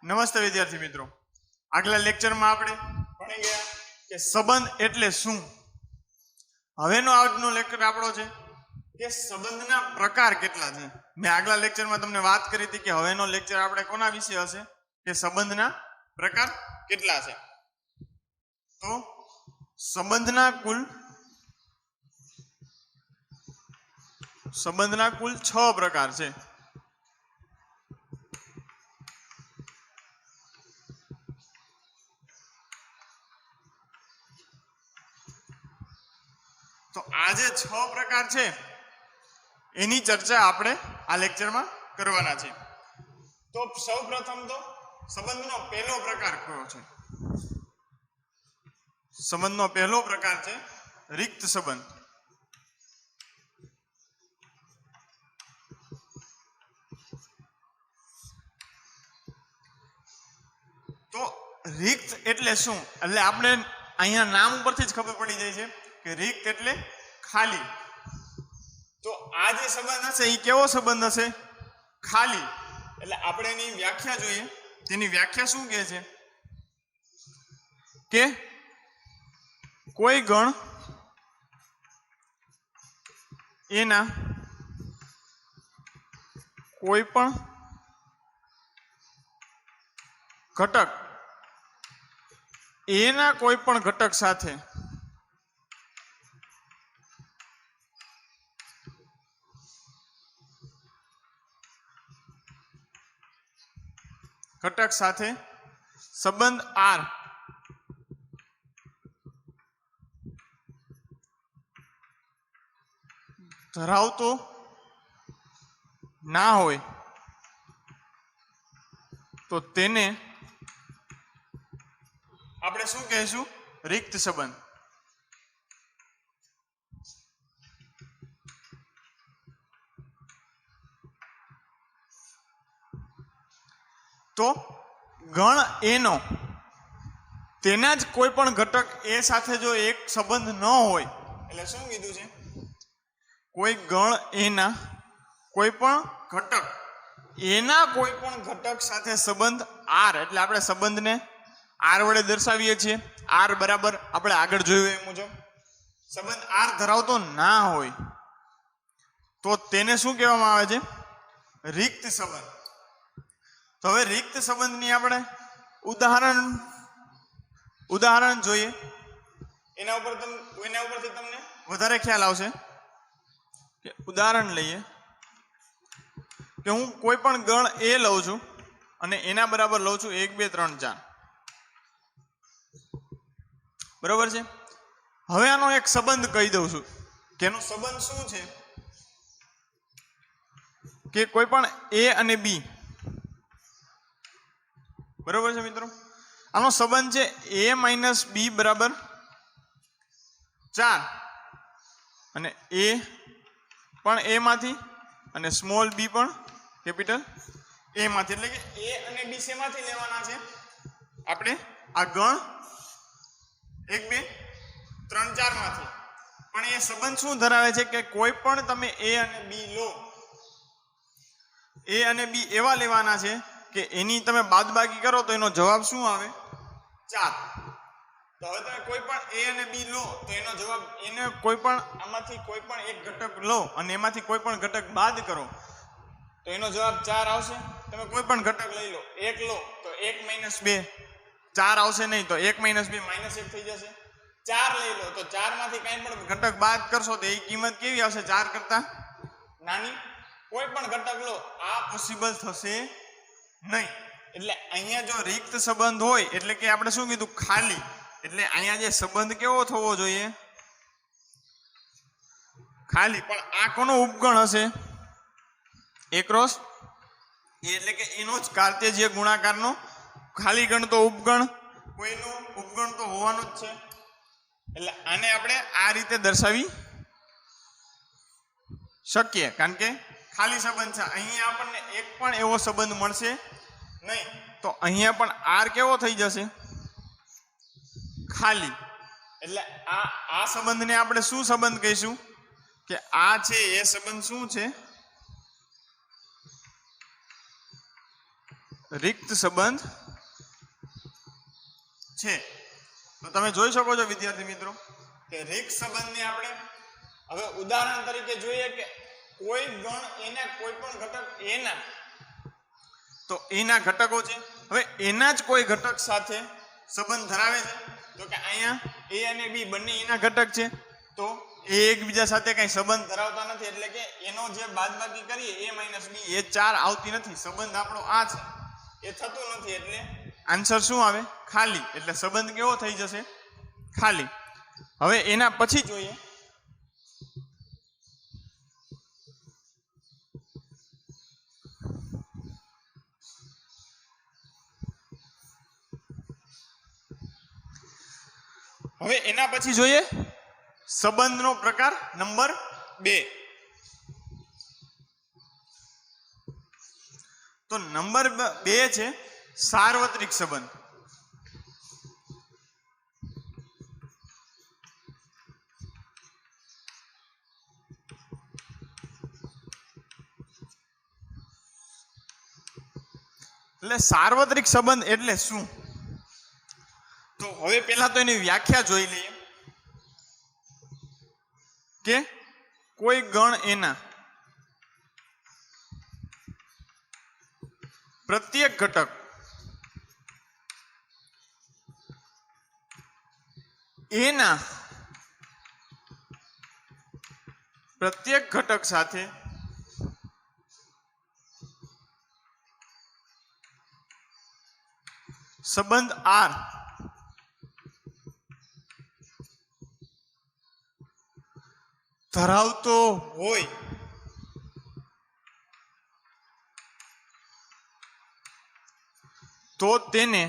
નમસ્તે વિદ્યાર્થી મિત્રો, આગલા લેક્ચરમાં આપણે ભણી ગયા કે સંબંધ એટલે શું. હવેનો આજનો લેક્ચર આપણો છે કે સંબંધના પ્રકાર કેટલા છે. મેં આગલા લેક્ચરમાં તમને વાત કરી હતી કે હવેનો લેક્ચર આપણે કોના વિશે હશે કે સંબંધના પ્રકાર કેટલા છે. તો સંબંધના કુલ 6 પ્રકાર છે. તો આ જે 6 પ્રકાર છે એની ચર્ચા આપણે આ લેક્ચરમાં કરવાના છે. તો સૌ પ્રથમ તો સંબંધનો પહેલો પ્રકાર કયો છે? સંબંધનો પહેલો પ્રકાર છે રિક્ત સંબંધ. તો રિક્ત એટલે શું? એટલે આપણે અહીંયા નામ ઉપરથી જ ખબર પડી જાય છે કે રિક્ત એટલે ખાલી. તો આ જે સંબંધ હશે એ કેવો સંબંધ હશે? ખાલી. એટલે આપણે એની વ્યાખ્યા જોઈએ. તેની વ્યાખ્યા શું કહે છે કે કોઈ ગણ એના કોઈ પણ ઘટક એના કોઈ પણ ઘટક સાથે સંબંધ આર ધરાવતો ના હોય તો તેને આપણે શું કહીશું? રિક્ત સંબંધ. તો ગણ એનો તેના જ કોઈ પણ ઘટક એ સાથે જો એક સંબંધ ન હોય એટલે શું કીધું છે? કોઈ ગણ એના કોઈ પણ ઘટક એના કોઈ પણ ઘટક સાથે સંબંધ આર, એટલે આપણે સંબંધને આર વડે દર્શાવીએ છીએ. આર બરાબર આપણે આગળ જોયું એ મુજબ સંબંધ આર ધરાવતો ના હોય તો તેને શું કહેવામાં આવે છે? રિક્ત સંબંધ. તો હવે રિક્ત સંબંધની આપણે ઉદાહરણ જોઈએ. એના ઉપરથી તમને વધારે ખ્યાલ આવશે. કે ઉદાહરણ લઈએ કે હું કોઈ પણ ગણ એ લઉં છું અને એના બરાબર લઉં છું 1 2 3 4. બરોબર છે. હવે આનો એક સંબંધ કહી દઉં છું કે એનો સંબંધ શું છે કે કોઈ પણ એ અને બી. બરોબર છે મિત્રો. આનો સંબંધ છે a - b બરાબર 4 અને a પણ a માંથી અને સ્મોલ b પણ કેપિટલ a માંથી. એટલે કે a અને b શેમાંથી લેવાના છે? આપણે આ ગણ 1 2 3 4 માંથી. પણ એ સંબંધ શું ધરાવે છે કે કોઈ પણ તમે a અને b લો, a અને b એવા લેવાના છે કે એની તમે બાદબાકી કરો તો એનો જવાબ શું આવે? 4. તો હવે તમે કોઈ પણ a અને b લો તો એનો જવાબ એને કોઈ પણ આમાંથી કોઈ પણ એક ઘટક લો અને એમાંથી કોઈ પણ ઘટક બાદ કરો તો એનો જવાબ 4 આવશે. તમે કોઈ પણ ઘટક લઈ લો, 1 લો તો 1 - 2 4 આવશે નહીં, તો 1 - 2 -1 થઈ જશે. 4 લઈ લો તો 4 માંથી કંઈ પણ ઘટક બાદ કરશો તો એ કિંમત કેવી આવશે? 4 કરતા નાની. કોઈ પણ ઘટક લો, આ પોસિબલ થશે નહીં. એટલે અહીંયા જો રિક્ત સંબંધ હોય એટલે કે આપણે શું કીધું? ખાલી. એટલે અહીંયા જે સંબંધ કેવો થવો જોઈએ? ખાલી. પણ આ કોનો ઉપગણ હશે? a cross a. એટલે કે એનો જ કાર્તેજ્ય ગુણાકારનો ખાલી ગણ તો ઉપગણ, કોઈનો ઉપગણ તો હોવાનો જ છે. એટલે આને આપણે આ રીતે દર્શાવી શકીએ કારણ કે ખાલી સંબંધ છે. અહીંયા આપણને એક પણ એવો સંબંધ મળશે નહીં. તો અહીંયા પણ આર કેવો થઈ જશે? ખાલી. એટલે આ સંબંધને આપણે શું સંબંધ કહીશું? કે આ છે એ સંબંધ શું છે? રિક્ત સંબંધ છે. તો તમે જોઈ શકો છો વિદ્યાર્થી મિત્રો કે રિક્ત સંબંધને આપણે હવે ઉદાહરણ તરીકે જોઈએ કે કોઈ ગણ એના કોઈ પણ ઘટક એના, તો એના ઘટકો છે. હવે એના જ કોઈ ઘટક સાથે સંબંધ ધરાવે છે, તો કે અહીંયા એ અને બી બંને એના ઘટક છે, તો એ એકબીજા સાથે કઈ સંબંધ ધરાવતા નથી, એટલે કે એનો જે બાદબાકી કરીએ a માઇનસ બી એ 4 આવતી નથી. સંબંધ આપણો આ છે એ થતું નથી, એટલે આન્સર શું આવે? ખાલી. એટલે સંબંધ કેવો થઈ જશે? ખાલી. હવે એના પછી જોઈએ સંબંધનો પ્રકાર નંબર 2. તો નંબર 2 છે સાર્વત્રિક સંબંધ. એટલે સાર્વત્રિક સંબંધ એટલે શું? તો હવે પહેલા તો એની વ્યાખ્યા જોઈ લઈએ કે કોઈ ગણ એના પ્રત્યેક ઘટક એના પ્રત્યેક ઘટક સાથે સંબંધ આર ધરાવતો હોય તો તેને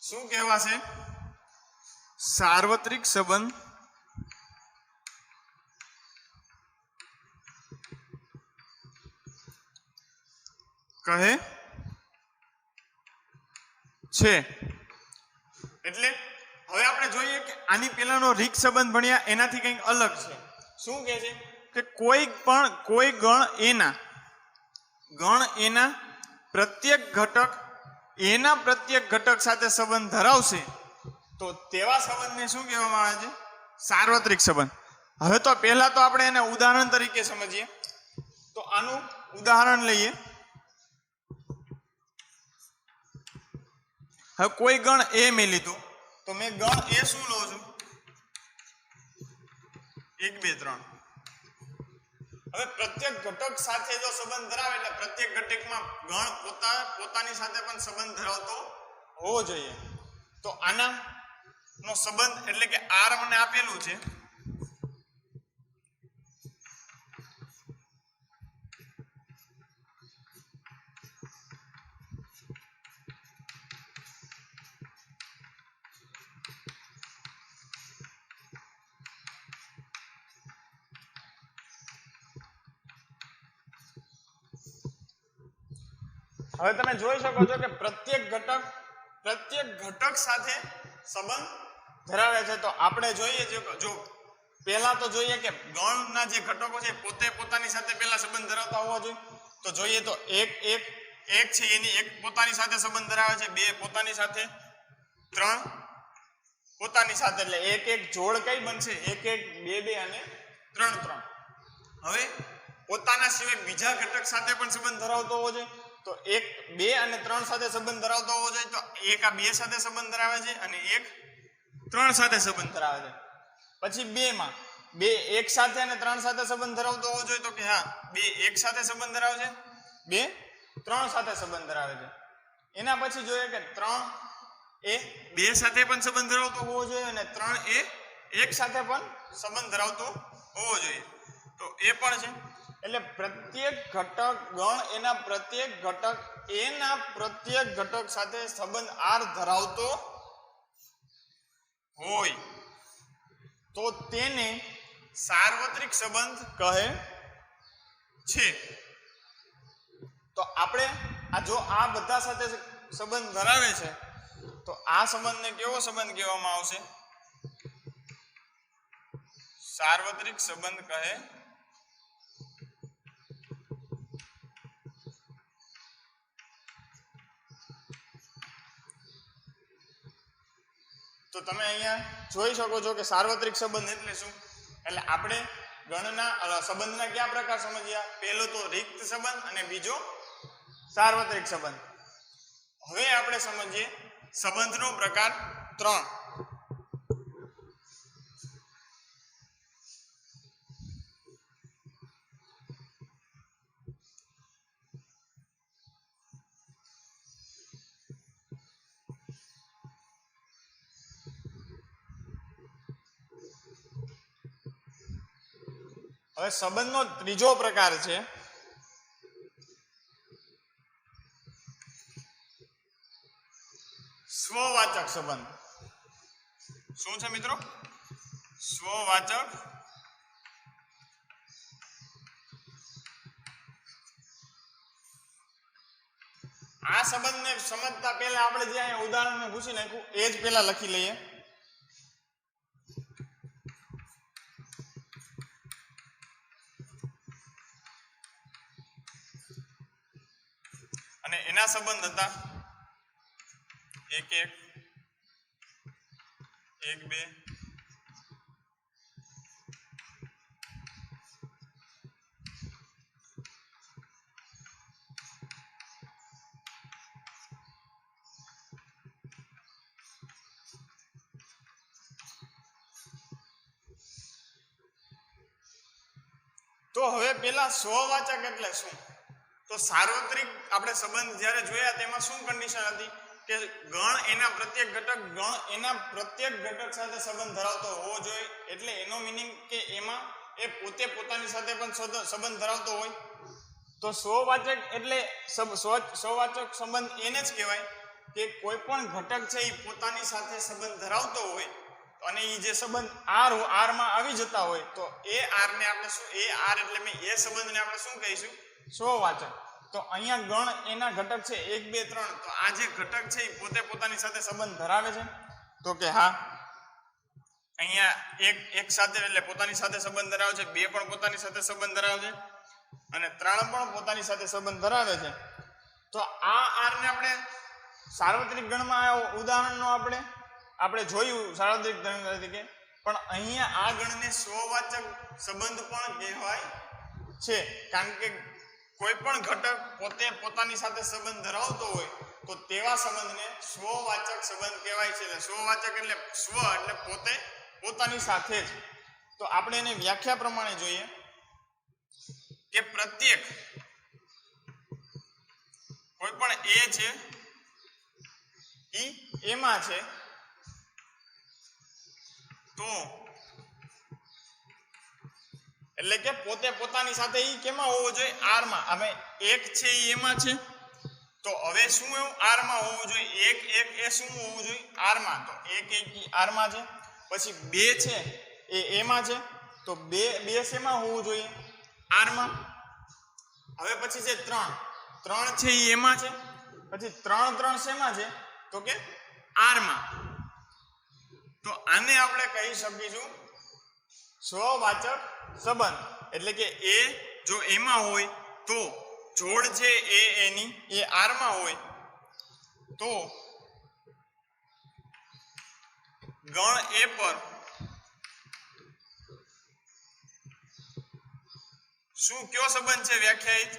શું કહેવાશે? સાર્વત્રિક સંબંધ કહે છે. એટલે હવે આપણે જોઈએ કે આની પહેલાનો રિક્ત સંબંધ ભણ્યા એનાથી કંઈક અલગ છે. શું કહે છે કે કોઈ ગણ એના પ્રત્યેક ઘટક સાથે સંબંધ ધરાવશે તો તેવા સંબંધને શું કહેવામાં આવે છે? સાર્વત્રિક સંબંધ. હવે તો પહેલા તો આપણે એને ઉદાહરણ તરીકે સમજીએ. તો આનું ઉદાહરણ લઈએ. હવે કોઈ ગણ એ મેં લીધું, તો મેં ગણ એ શું લઉં છું? 1 2 3. હવે પ્રત્યેક ઘટક સાથે જો સંબંધ ધરાવે એટલે પ્રત્યેક ઘટકમાં ગણ પોતાની સાથે પણ સંબંધ ધરાવતો હોવો જોઈએ. તો આના નો સંબંધ એટલે કે આર મને આપેલું છે, હવે તમે જોઈ શકો છો કે પ્રત્યેક ઘટક સાથે સંબંધ ધરાવે છે. તો આપણે જોઈએ જો પહેલા તો જોઈએ કે ગણના જે ઘટકો છે પોતે પોતાની સાથે પહેલા સંબંધ ધરાવતા હોવા જોઈએ. તો જોઈએ તો એક છે એની એક પોતાની સાથે સંબંધ ધરાવે છે, 2 પોતાની સાથે, 3 પોતાની સાથે, એટલે એક જોડ કઈ બનશે? 1 1 2 2 અને 3 3. હવે પોતાના સિવાય બીજા ઘટક સાથે પણ સંબંધ ધરાવતો હોવો જોઈએ. તો 1 2 અને 3 સાથે સંબંધ ધરાવતો હોવો જોઈએ. તો એક આ 2 સાથે સંબંધ ધરાવે છે અને એક 3 સાથે સંબંધ ધરાવે છે. પછી 2 માં 2 1 સાથે અને 3 સાથે સંબંધ ધરાવતો હોવો જોઈએ. તો કે હા, 2 1 સાથે સંબંધ ધરાવે છે, 2 3 સાથે સંબંધ ધરાવે છે. એના પછી જોઈએ કે 3 એ 2 સાથે પણ સંબંધ ધરાવતો હોવો જોઈએ અને 3 એ 1 સાથે પણ સંબંધ ધરાવતો હોવો જોઈએ. તો એ પણ છે. એટલે પ્રત્યેક ઘટક ગણ એના પ્રત્યેક ઘટક સાથે સંબંધ આર ધરાવતો હોય તો તેને સાર્વત્રિક સંબંધ કહે છે. તો આપણે જો આ બધા સાથે સંબંધ ધરાવે છે તો આ સંબંધને કેવો સંબંધ કહેવામાં આવશે? સાર્વત્રિક સંબંધ કહે તો તમે અહીંયા જોઈ શકો છો કે સાર્વત્રિક સંબંધ એટલે શું? એટલે આપણે ગણના સંબંધના કયા પ્રકાર સમજ્યા? પહેલો તો રિક્ત સંબંધ અને બીજો સાર્વત્રિક સંબંધ. હવે આપણે સમજીએ સંબંધનો પ્રકાર 3. હવે સંબંધનો ત્રીજો પ્રકાર છે સ્વવાચક સંબંધ. શું છે મિત્રો? સ્વવાચક. આ સંબંધને સમજતા પહેલા આપણે જે અહીંયા ઉદાહરણ પૂછી નાખ્યું એ જ પહેલા લખી લઈએ. અને એના સંબંધ હતા 1 1 1 2. તો હવે પેલા સ્વવાચક એટલે શું? તો સાર્વત્રિક આપણે સંબંધ જ્યારે જોયા તેમાં શું કન્ડિશન હતી કે ગણ એના પ્રત્યેક ઘટક સાથે સંબંધ ધરાવતો હોવો જોઈએ. એટલે એનો મિનિંગ કે એમાં એ પોતે પોતાની સાથે પણ સંબંધ ધરાવતો હોય. તો સ્વવાચક એટલે સ્વવાચક સંબંધ એને જ કહેવાય કે કોઈ પણ ઘટક છે એ પોતાની સાથે સંબંધ ધરાવતો હોય અને એ જે સંબંધ આર માં આવી જતા હોય તો એ આર ને આપણે શું, એ આર એટલે મેં એ સંબંધને આપણે શું કહીશું? સ્વવાચક. તો અહીંયા ગણ એના ઘટક છે 1 2 3. તો આ જે ઘટક છે એ પોતે પોતાની સાથે સંબંધ ધરાવે છે? તો કે હા. અહીંયા એક સાથે એટલે પોતાની સાથે સંબંધ ધરાવે છે, 2 પણ પોતાની સાથે સંબંધ ધરાવે છે અને 3 પણ પોતાની સાથે સંબંધ ધરાવે છે. તો આ આર ને આપણે સાર્વત્રિક ગણમાં ઉદાહરણનો આપણે જોયું સાર્વત્રિક ગણ તરીકે, પણ અહીંયા આ ગણને સ્વવાચક સંબંધ પણ કહેવાય છે. કારણ કે કોઈ પણ ઘટક પોતે પોતાની સાથે સંબંધ ધરાવતો હોય તો તેવા સંબંધને સ્વવાચક સંબંધ કહેવાય છે. એટલે સ્વવાચક એટલે સ્વ એટલે પોતે પોતાની સાથે જ. તો આપણે એને વ્યાખ્યા પ્રમાણે જોઈએ કે પ્રત્યેક કોઈ પણ એ છે એમાં છે તો એટલે કે પોતે પોતાની સાથે ઈ કેમાં હોવો જોઈએ? આર માં. હવે એક છે ઈ એમાં છે તો હવે શું એવું આર માં હોવું જોઈએ? એક એ શું હોવું જોઈએ? આર માં. તો એક આર માં છે. પછી 2 છે એ એમાં છે તો 2 શેમાં હોવું જોઈએ? આર માં. હવે પછી છે 3 છે ઈ એમાં છે. પછી 3 શેમાં છે? તો કે આર માં. તો આને આપણે કહી શકીશું સ્વવાચક સંબંધ. એટલે કે એ જો એમાં હોય તો જોડ છે એ આર માં હોય તો ગણ એ પર શું કયો સંબંધ છે વ્યાખ્યાયિત?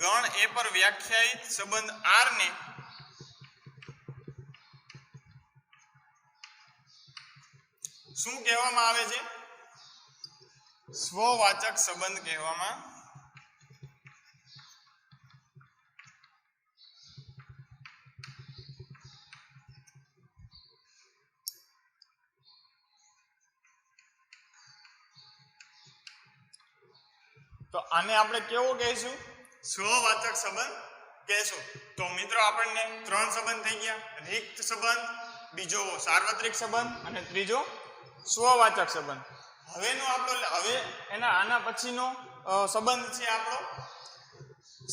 ગણ એ પર વ્યાખ્યાયિત સંબંધ આર ને શું કહેવામાં આવે છે? સ્વવાચક સંબંધ કહેવામાં તો આને આપણે કેવો કહીશું? સ્વવાચક સંબંધ કહેશું. તો મિત્રો આપણને 3 સંબંધ થઈ ગયા. રિક્ત સંબંધ, બીજો સાર્વત્રિક સંબંધ અને ત્રીજો સ્વવાચક સંબંધ. હવે આના પછીનો સંબંધ છે આપણો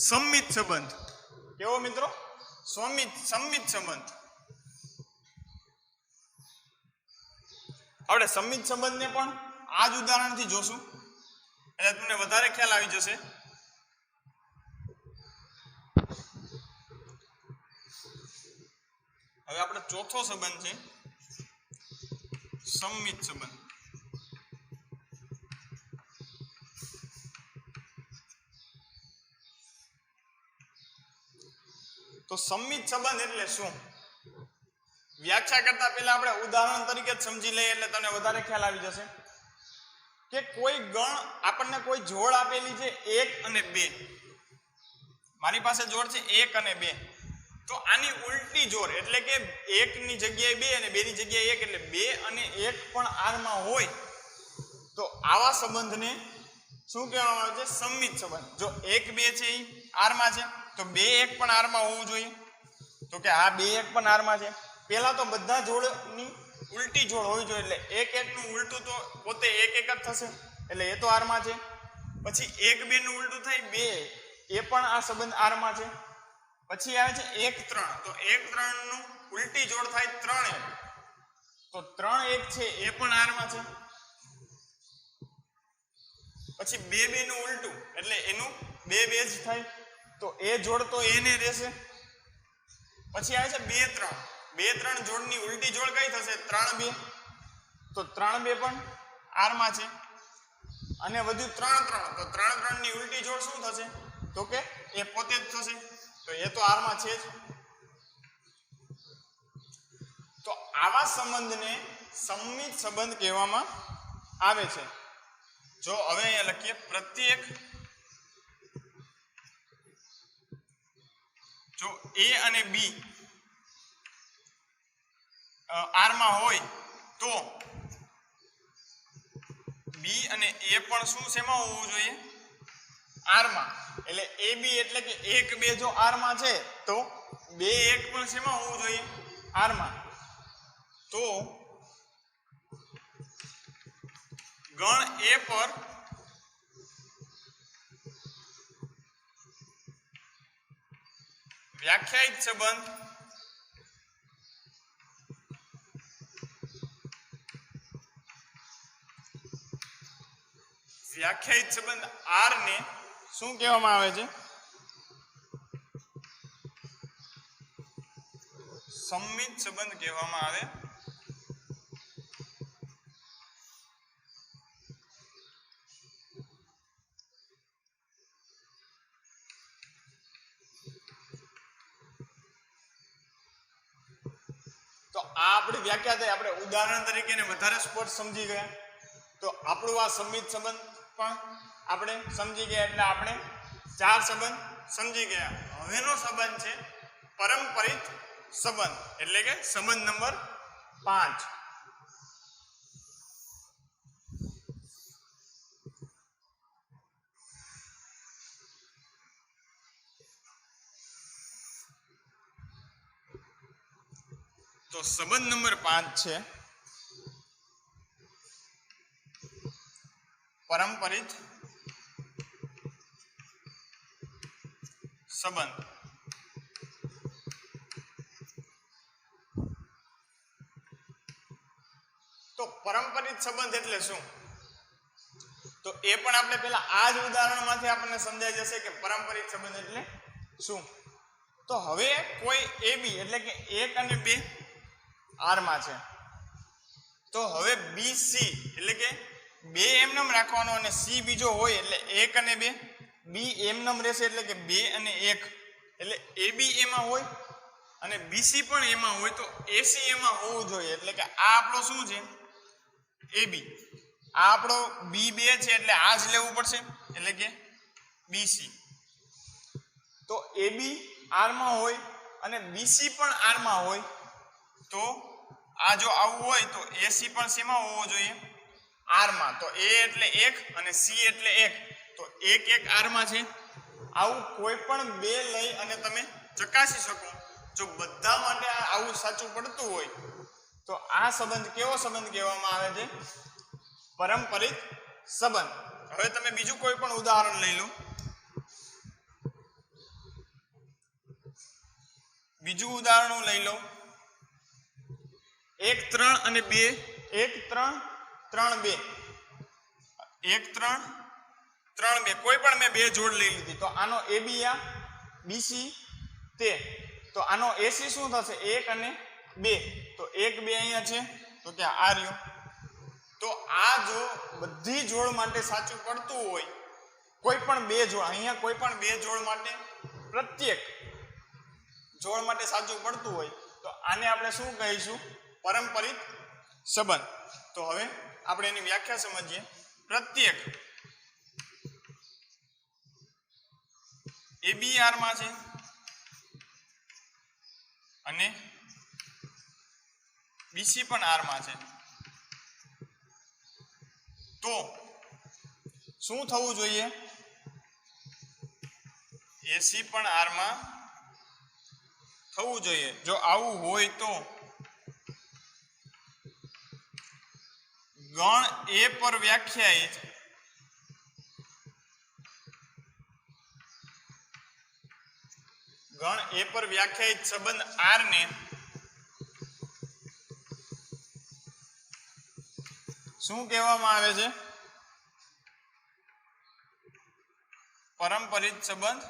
સંમિત સંબંધ. કેવો મિત્રો? સંમિત સંબંધ. આપણે સંમિત સંબંધને પણ આ જ ઉદાહરણથી જોશું એટલે તમને વધારે ખ્યાલ આવી જશે. હવે આપણે ચોથો સંબંધ છે સંમિત સંબંધ. તો સંમિત સંબંધ એટલે શું? વ્યાખ્યા કરતા પહેલા આપણે ઉદાહરણ તરીકે જ સમજી લઈએ એટલે તમને વધારે ખ્યાલ આવી જશે કે કોઈ ગણ આપણને કોઈ જોડ આપેલી છે 1 અને 2. મારી પાસે જોડ છે 1 અને 2. તો આની ઉલટી જોડ એટલે કે 1 ની જગ્યાએ 2 અને 2 ની જગ્યાએ 1 એટલે 2 અને 1 પણ r માં હોય તો આવા સંબંધને શું કહેવામાં આવે છે? સંમિત સંબંધ. જો 1 2 છે એ r માં છે તો 2 1 પણ r માં હોવું જોઈએ. તો કે આ 2 1 પણ r માં છે. પહેલા તો બધા જોડની ઉલટી જોડ હોવી જોઈએ એટલે 1 1 નું ઉલટું તો પોતે 1 1 જ થશે એટલે એ તો r માં છે. પછી 1 2 નું ઉલટું થાય 2 એ પણ આ સંબંધ r માં છે. પછી આવે છે 1 3 તો 1 3 નું ઉલટી જોડ થાય 3 1 તો 3 1 છે એ પણ r માં છે. પછી 2 2 નું ઉલટું એટલે એનું 2 2 જ થાય તો એ જોડ તો એને રહેશે. પછી આવે છે 2 3 2 3 જોડની ઉલટી જોડ કઈ થશે? 3 2 તો 3 2 પણ r માં છે. અને વધુ 3 3 તો 3 3 ની ઉલટી જોડ શું થશે? તો કે એ પોતે જ થશે તો એ તો r માં છે જ. તો આવા સંબંધને સંમિત સંબંધ કહેવામાં આવે છે. જો હવે અહીંયા લખીએ પ્રત્યેક જો a અને b r માં હોય તો b અને a પણ શું શેમાં હોવું જોઈએ? r માં. એટલે ab એટલે કે 1 2 જો r માં છે તો 2 1 પણ શેમાં હોવું જોઈએ? r માં. તો ગણ a પર વ્યાખ્યાયિત સંબંધ r ને શું કહેવામાં આવે છે? સંમિત સંબંધ કહેવામાં આવે. તો આ આપણી વ્યાખ્યા થઈ. આપણે ઉદાહરણ તરીકે ને વધારે સ્પષ્ટ સમજી ગયા. તો આપણું આ સંમિત સંબંધ પણ આપણે સમજી ગયા એટલે આપણે 4 સંબંધ સમજી ગયા. હવેનો સંબંધ છે પરંપરિત સંબંધ એટલે કે સંબંધ નંબર 5. તો સંબંધ નંબર 5 છે પરંપરિત સંબંધ. તો પરંપરિત સંબંધ એટલે શું? તો એ પણ આપણે પહેલા આ જ ઉદાહરણમાંથી આપણને સમજાઈ જશે કે પરંપરિત સંબંધ એટલે શું. તો હવે કોઈ ab એટલે કે 1 અને 2 r માં છે તો હવે bc એટલે કે 2 એમનેમ રાખવાનો અને c બીજો હોય એટલે 1 અને 2 b એમનેમ રહેશે એટલે કે 2 અને 1 એટલે ab એમાં હોય અને bc પણ એમાં હોય તો ac એમાં હોવું જોઈએ એટલે કે આ આપણો શું છે? ab. આ આપણો b2 છે એટલે આ જ લેવું પડશે એટલે કે bc. તો ab r માં હોય અને bc પણ r માં હોય તો આ જો આવું હોય તો ac પણ શેમાં હોવો જોઈએ? r માં. તો a એટલે 1 અને c એટલે 1 તો 1 1 r માં છે. આવું કોઈ પણ બે લઈ અને તમે ચકાસી શકો. જો બધા માટે આવું સાચું પડતું હોય તો આ સંબંધ કેવો સંબંધ કહેવામાં આવે છે? પરંપરિત સંબંધ. હવે તમે બીજું કોઈ પણ ઉદાહરણ લઈ લો. બીજું ઉદાહરણ લઈ લો 1 3 અને 2 1 3 3 2 1 3 3 2 કોઈ પણ મેં બે જોડ લઈ લીધી તો આનો ab આ bc તે તો આનો ac શું થશે? 1 અને 2 તો 1 2 અહીંયા છે તો કે આ રહ્યો તો આ જો બધી જોડ માટે સાચું પડતું હોય, કોઈ પણ બે જોડ, અહીંયા કોઈ પણ બે જોડ માટે પ્રત્યેક જોડ માટે સાચું પડતું હોય તો આને આપણે શું કહીશું? પરંપરિત સંબંધ. તો હવે આપણે એની વ્યાખ્યા સમજીએ. પ્રત્યેક ABR માં છે અને BC પણ R માં છે તો શું થવું જોઈએ? AC પણ R માં થવું જોઈએ. જો આવું હોય તો ગણ A પર વ્યાખ્યાયિત સંબંધ R ને શું કહેવામાં આવે છે? પરંપરિત સંબંધ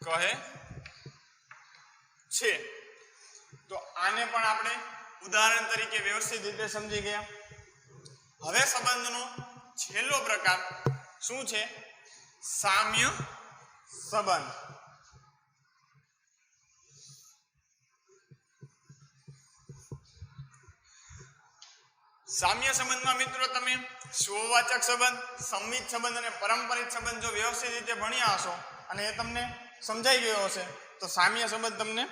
કહે છે. તો આને પણ આપણે ઉદાહરણ તરીકે વ્યવસ્થિત રીતે સમજી ગયા. હવે સંબંધનો છેલ્લો પ્રકાર શું છે? સામ્ય સંબંધ. સામ્ય સંબંધમાં મિત્રો તમે સ્વવાચક સંબંધ, સંમિત સંબંધ અને પરંપરિત સંબંધ જો વ્યવસ્થિત રીતે ભણ્યા હશો અને એ તમને સમજાઈ ગયો હશે તો સામ્ય સંબંધ તમને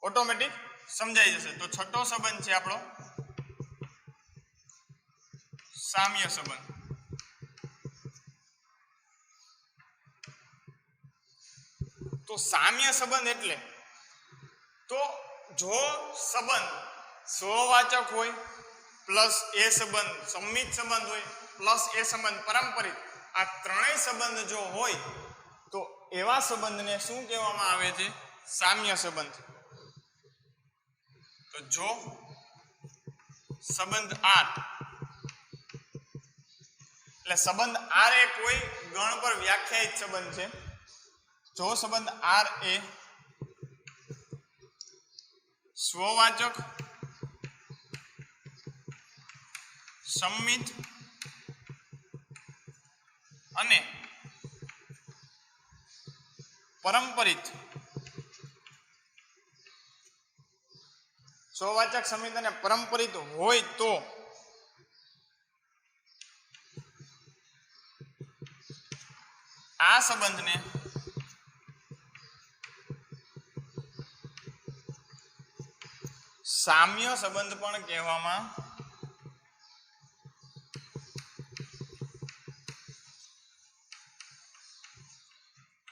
ઓટોમેટિક સમજાઈ જશે. તો છઠ્ઠો સંબંધ છે આપણો સામ્ય સંબંધ. તો સામ્ય સંબંધ એટલે તો જો સંબંધ સ્વવાચક હોય પ્લસ એ સંબંધ સંમિત સંબંધ હોય પ્લસ એ સંબંધ પરંપરિત, આ ત્રણેય સંબંધ જો હોય તો એવા સંબંધને શું કહેવામાં આવે છે? સામ્ય સંબંધ. તો જો સંબંધ R એટલે સંબંધ R એ કોઈ ગણ પર વ્યાખ્યાયિત સંબંધ છે. જો સંબંધ R એ સ્વવાચક, સંમિત અને પરંપરિત, સ્વવાચક, સંમિત અને પરંપરિત હોય તો આ સંબંધને સામ્ય સંબંધ પણ કહેવામાં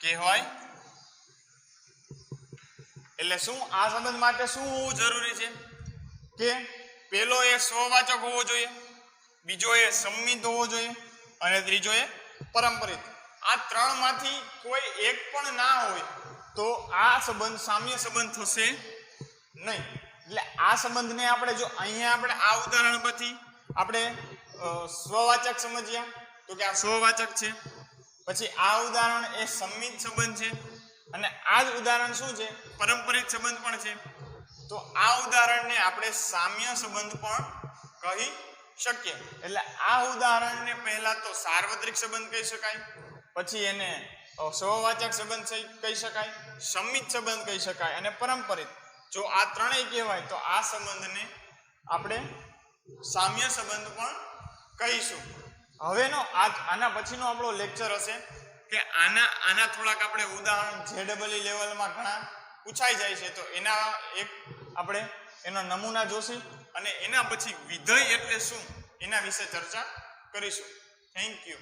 કહેવાય. એટલે શું આ સંબંધ માટે શું હોવું જરૂરી છે? કે પેલો એ સ્વવાચક હોવો જોઈએ, બીજો એ સંમિત હોવો જોઈએ અને ત્રીજો એ પરંપરિત. આ ત્રણમાંથી કોઈ એક પણ ના હોય તો આ સંબંધ સામ્ય સંબંધ થશે નહીં. એટલે આ સંબંધને આપણે જો અહીંયા આપણે આ ઉદાહરણ પરથી આપણે સ્વવાચક સમજ્યા તો કે આ સ્વવાચક છે, પછી આ ઉદાહરણ એ સંમિત સંબંધ છે અને આ જ ઉદાહરણ શું છે? પરંપરિત સંબંધ પણ છે. તો આ ઉદાહરણને આપણે સામ્ય સંબંધ પણ કહી શકીએ. એટલે આ ઉદાહરણને પહેલા તો સાર્વત્રિક સંબંધ કહી શકાય, પછી એને સ્વવાચક સંબંધ કહી શકાય, સંમિત સંબંધ કહી શકાય અને પરંપરિત. જો આ ત્રણેય કહેવાય તો આ સંબંધને આપણે સામ્ય સંબંધ પણ કહીશું. હવેનો આના પછીનો આપણો લેક્ચર હશે કે આના થોડાક આપણે ઉદાહરણ JEE લેવલમાં ઘણા પૂછાઈ જાય છે તો એના એક આપણે એનો નમૂના જોશી અને એના પછી વિધેય એટલે શું એના વિશે ચર્ચા કરીશું. Thank you.